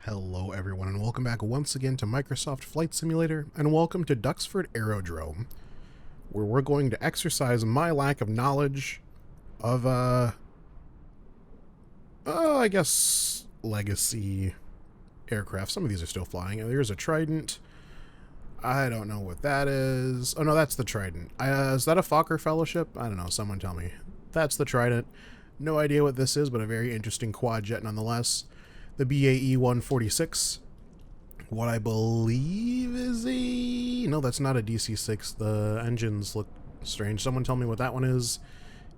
Hello everyone and welcome back once again to Microsoft Flight Simulator, and welcome to Duxford Aerodrome, where we're going to exercise my lack of knowledge of I guess legacy aircraft. Some of these are still flying. There's a Trident. I don't know what that is. Oh no, that's the Trident. Is that a Fokker Fellowship? I don't know, someone tell me. That's the Trident. No idea what this is, but a very interesting quad jet nonetheless. The BAE 146. What I believe is a... No, that's not a DC-6. The engines look strange. Someone tell me what that one is.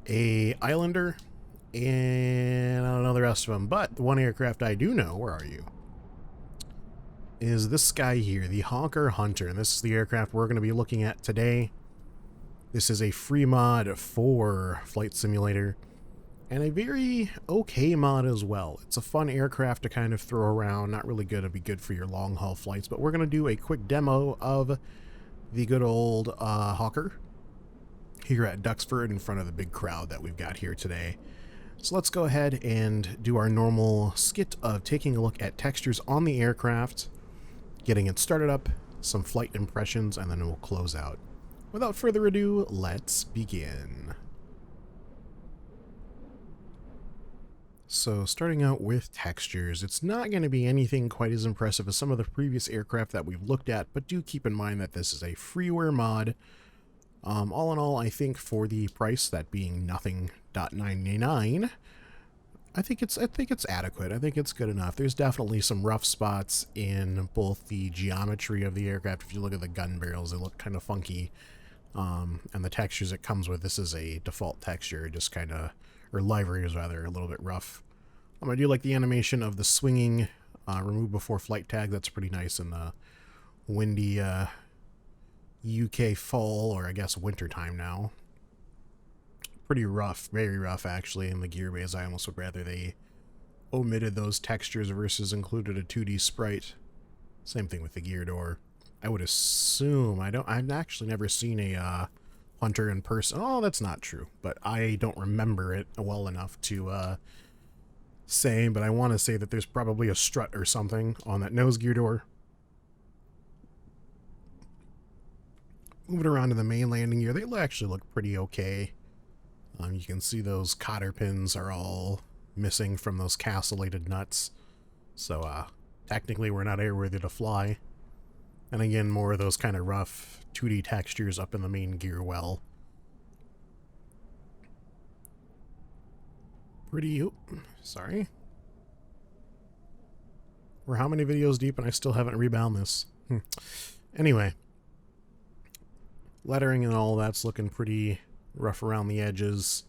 A Islander. And I don't know the rest of them. But the one aircraft I do know, where are you? Is this guy here, the Hawker Hunter. And this is the aircraft we're going to be looking at today. This is a free mod for Flight Simulator. And a very okay mod as well. It's a fun aircraft to kind of throw around. Not really good to be good for your long haul flights, but we're going to do a quick demo of the good old Hawker here at Duxford in front of the big crowd that we've got here today. So let's go ahead and do our normal skit of taking a look at textures on the aircraft, getting it started up, some flight impressions, and then we'll close out. Without further ado, let's begin. So starting out with textures, it's not going to be anything quite as impressive as some of the previous aircraft that we've looked at, but do keep in mind that this is a freeware mod. All in all, I think for the price, that being nothing.99, I think it's adequate. I think it's good enough. There's definitely some rough spots in both the geometry of the aircraft. If you look at the gun barrels, they look kind of funky. And the textures it comes with, this is a default texture, just kind of, or livery is rather, a little bit rough. I do like the animation of the swinging remove before flight tag. That's pretty nice in the windy UK fall, or I guess winter time now. Pretty rough, very rough actually in the gear bays. I almost would rather they omitted those textures versus included a 2D sprite. Same thing with the gear door. I would assume, I've actually never seen a Hunter in person. Oh, that's not true, but I don't remember it well enough to say, but I want to say that there's probably a strut or something on that nose gear door. Moving around to the main landing gear, they actually look pretty okay. You can see those cotter pins are all missing from those castellated nuts. So technically we're not airworthy to fly. And again, more of those kind of rough 2D textures up in the main gear well. Pretty... sorry. We're how many videos deep and I still haven't rebound this? Anyway. Lettering and all that's looking pretty rough around the edges.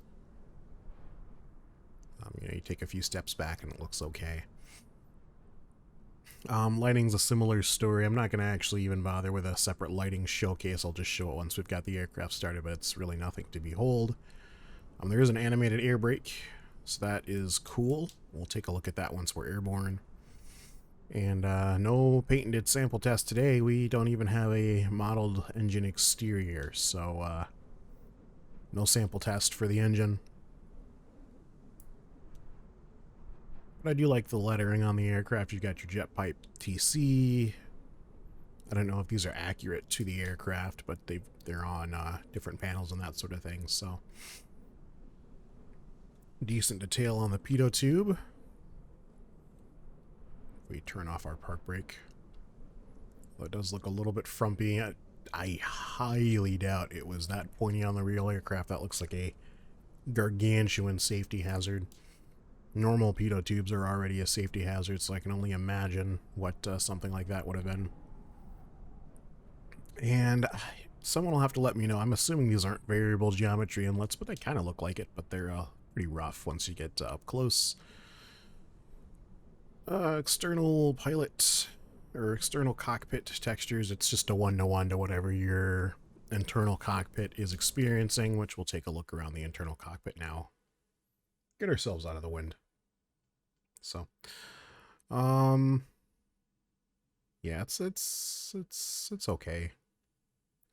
You take a few steps back and it looks okay. Lighting's a similar story. I'm not going to actually even bother with a separate lighting showcase. I'll just show it once we've got the aircraft started, but it's really nothing to behold. There is an animated air brake, so that is cool. We'll take a look at that once we're airborne. And no patented sample test today. We don't even have a modeled engine exterior, so no sample test for the engine. But I do like the lettering on the aircraft. You've got your jet pipe TC. I don't know if these are accurate to the aircraft, but they're on different panels and that sort of thing. So decent detail on the pitot tube. We turn off our park brake. Well, it does look a little bit frumpy. I highly doubt it was that pointy on the real aircraft. That looks like a gargantuan safety hazard. Normal pitot tubes are already a safety hazard, so I can only imagine what something like that would have been. And someone will have to let me know. I'm assuming these aren't variable geometry inlets, but they kind of look like it, but they're pretty rough once you get up close. External pilot or external cockpit textures, it's just a one-to-one to whatever your internal cockpit is experiencing, which we'll take a look around the internal cockpit now. Get ourselves out of the wind. So, yeah, it's okay.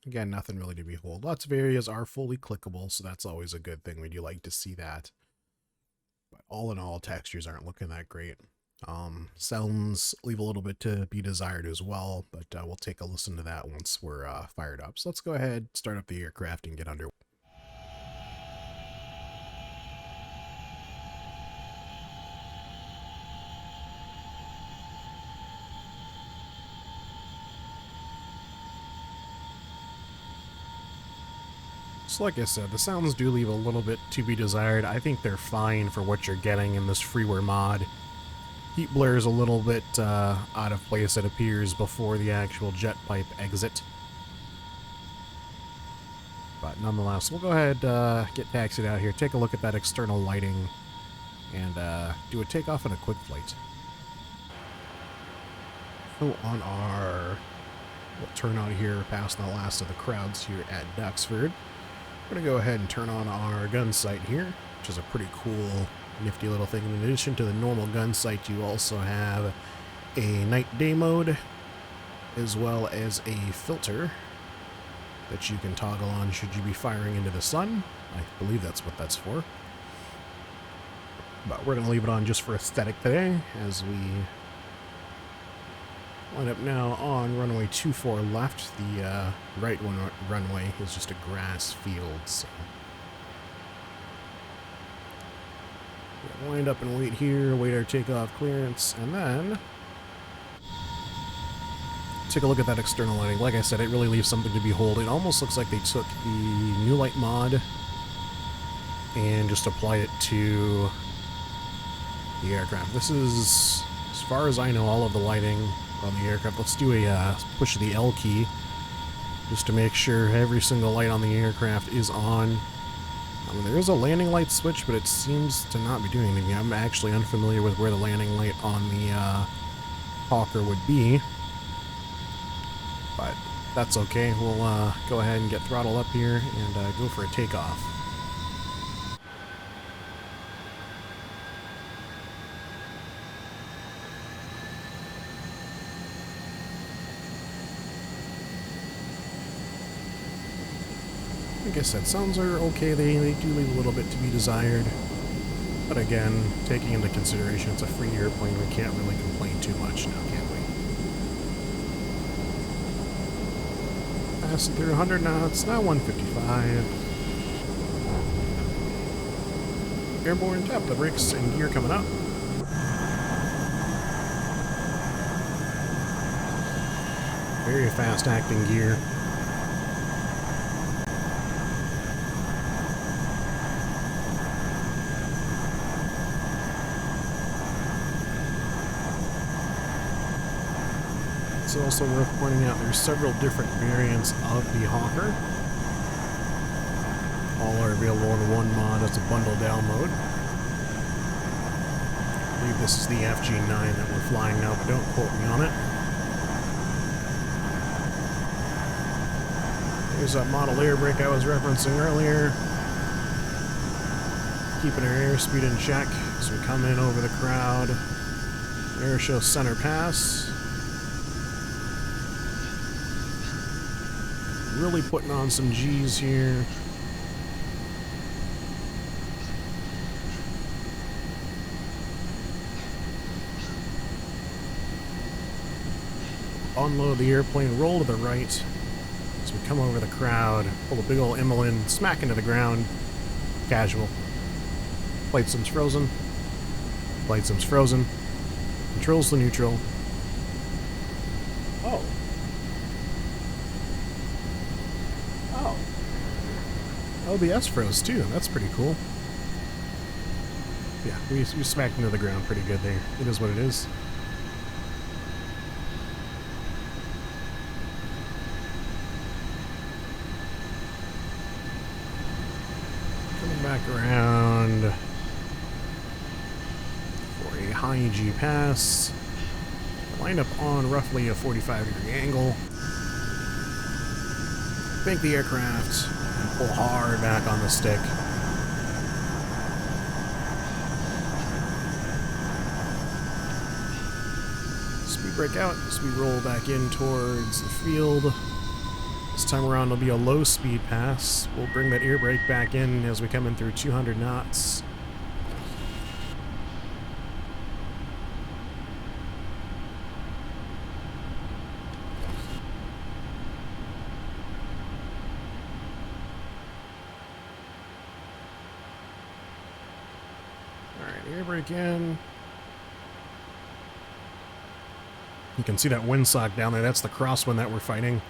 Again, nothing really to behold. Lots of areas are fully clickable, so that's always a good thing. We do like to see that. But all in all, textures aren't looking that great. Sounds leave a little bit to be desired as well, but we'll take a listen to that once we're fired up. So let's go ahead, start up the aircraft, and get underway. So like I said, the sounds do leave a little bit to be desired. I think they're fine for what you're getting in this freeware mod. Heat blur is a little bit out of place, it appears, before the actual jet pipe exit. But nonetheless, we'll go ahead, get taxied out here, take a look at that external lighting, and do a takeoff and a quick flight. So on our... we'll turn out here past the last of the crowds here at Duxford. We're going to go ahead and turn on our gun sight here, which is a pretty cool, nifty little thing. In addition to the normal gun sight, you also have a night-day mode, as well as a filter that you can toggle on should you be firing into the sun. I believe that's what that's for. But we're going to leave it on just for aesthetic today, as we line up now on runway 24 left. The right one runway is just a grass field, so we'll wind up and wait here, wait our takeoff clearance, and then take a look at that external lighting. Like I said, it really leaves something to behold. It almost looks like they took the New Light mod and just applied it to the aircraft. This is, as far as I know, all of the lighting on the aircraft. Let's do a push the L key just to make sure every single light on the aircraft is on. I mean, there is a landing light switch, but it seems to not be doing anything. I'm actually unfamiliar with where the landing light on the Hawker would be, but that's okay. We'll go ahead and get throttle up here and go for a takeoff. Like I said, sounds are okay. They do leave a little bit to be desired. But again, taking into consideration it's a free airplane, we can't really complain too much now, can we? Passing through 100 knots, now 155. Airborne, tap the brakes, and gear coming up. Very fast acting gear. It's also worth pointing out there's several different variants of the Hawker. All are available in one mod as a bundle down mode. I believe this is the FG9 that we're flying now, but don't quote me on it. There's that model air brake I was referencing earlier. Keeping our airspeed in check as we come in over the crowd. Air show center pass. Really putting on some G's here. Unload the airplane, roll to the right as we come over the crowd, pull a big old Emmeline, smack into the ground. Casual. Flight sim's frozen. Flight sim's frozen. Controls the neutral. Oh. OBS froze too. That's pretty cool. Yeah, we smacked into the ground pretty good there. It is what it is. Coming back around for a high G pass. Lined up on roughly a 45-degree angle. Bank the aircraft. Pull hard back on the stick. Speed brake out as we roll back in towards the field. This time around it'll be a low speed pass. We'll bring that air brake back in as we come in through 200 knots. Air brake in. You can see that windsock down there. That's the crosswind that we're fighting.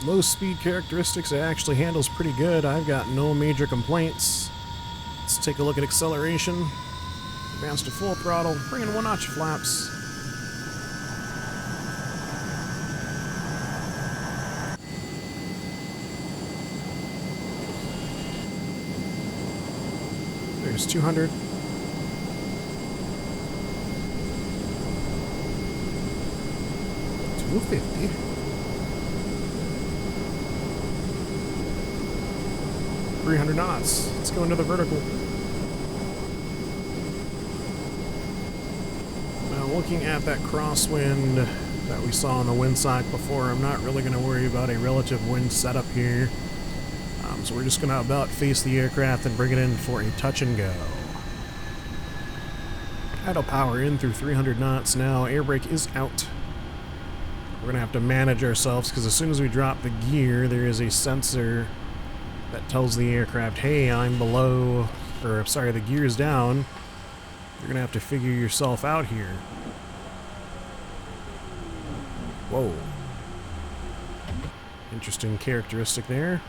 Low speed characteristics, it actually handles pretty good. I've got no major complaints. Let's take a look at acceleration. Advance to full throttle, bring in 1-notch flaps. There's 200. $250. 300 knots. Let's go into the vertical. Now, looking at that crosswind that we saw on the windsock before, I'm not really going to worry about a relative wind setup here. So we're just going to about face the aircraft and bring it in for a touch and go. Idle power in through 300 knots now. Air brake is out. We're going to have to manage ourselves because as soon as we drop the gear, there is a sensor that tells the aircraft, hey, I'm below, or sorry, the gear's down. You're going to have to figure yourself out here. Whoa. Interesting characteristic there.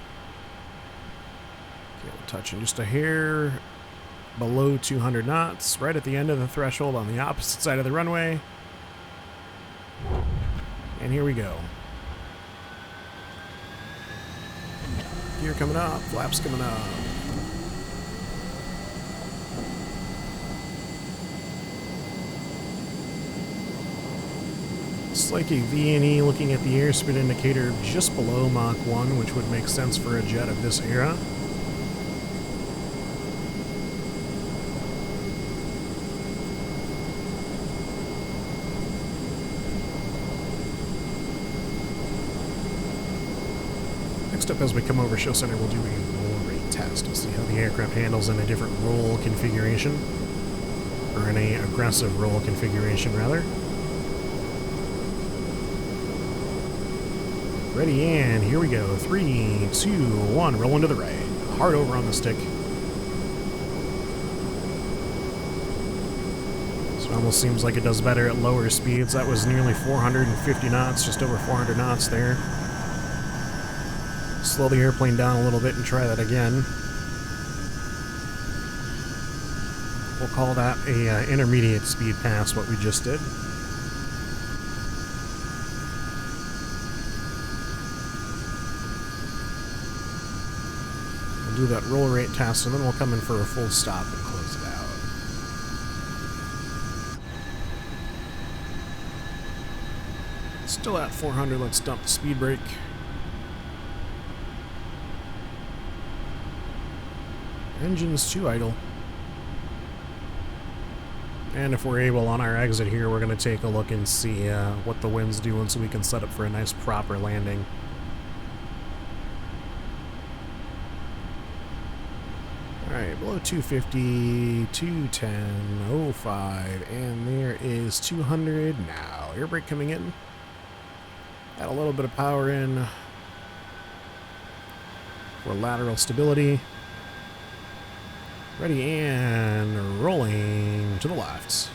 Okay, we're touching just a hair below 200 knots, right at the end of the threshold on the opposite side of the runway. And here we go. Gear coming up, flaps coming up. It's like a V&E looking at the airspeed indicator just below Mach 1, which would make sense for a jet of this era. Next up, as we come over show center, we'll do a roll rate test to see how the aircraft handles in a different roll configuration, or in a aggressive roll configuration, rather. Ready, and here we go. 3, 2, 1, roll into the right. Hard over on the stick. So it almost seems like it does better at lower speeds. That was nearly 450 knots, just over 400 knots there. Slow the airplane down a little bit and try that again. We'll call that a intermediate speed pass, what we just did. We'll do that roll rate test, and then we'll come in for a full stop and close it out. Still at 400, let's dump the speed brake. Engines to idle. And if we're able on our exit here, we're going to take a look and see what the wind's doing so we can set up for a nice proper landing. Alright, below 250, 210, 05, and there is 200 now. Air brake coming in. Got a little bit of power in for lateral stability. Ready and rolling to the left.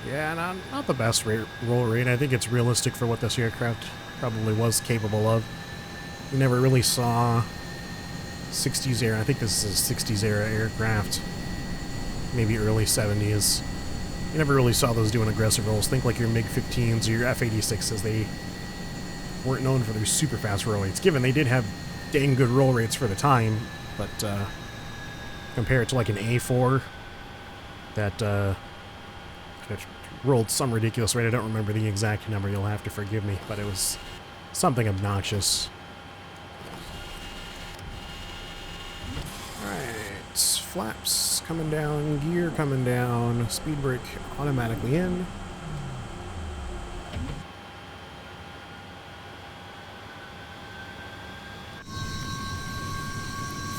Yeah, not the best roll rate. I think it's realistic for what this aircraft probably was capable of. We never really saw 60s era. I think this is a 60s era aircraft. Maybe early 70s. You never really saw those doing aggressive rolls. Think like your MiG-15s or your F-86s. They weren't known for their super fast roll rates. Given they did have dang good roll rates for the time. But compare it to like an A4 that rolled some ridiculous rate. I don't remember the exact number. You'll have to forgive me, but it was something obnoxious. Alright, flaps coming down, gear coming down, speed brake automatically in.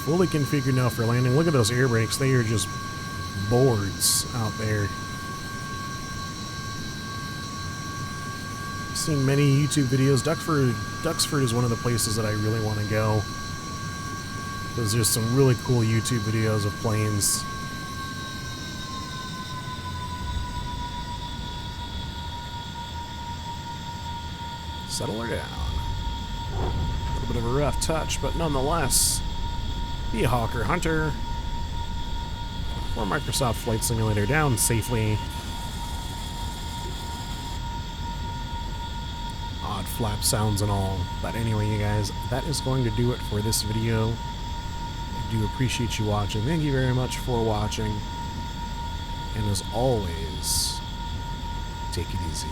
Fully configured now for landing. Look at those air brakes. They are just boards out there. seen many YouTube videos. Duxford is one of the places that I really want to go. There's just some really cool YouTube videos of planes. Settle her down. A little bit of a rough touch, but nonetheless, be a Hawker Hunter. Or Microsoft Flight Simulator down safely. Odd flap sounds and all. But anyway, you guys, that is going to do it for this video. I do appreciate you watching. Thank you very much for watching. And as always, take it easy.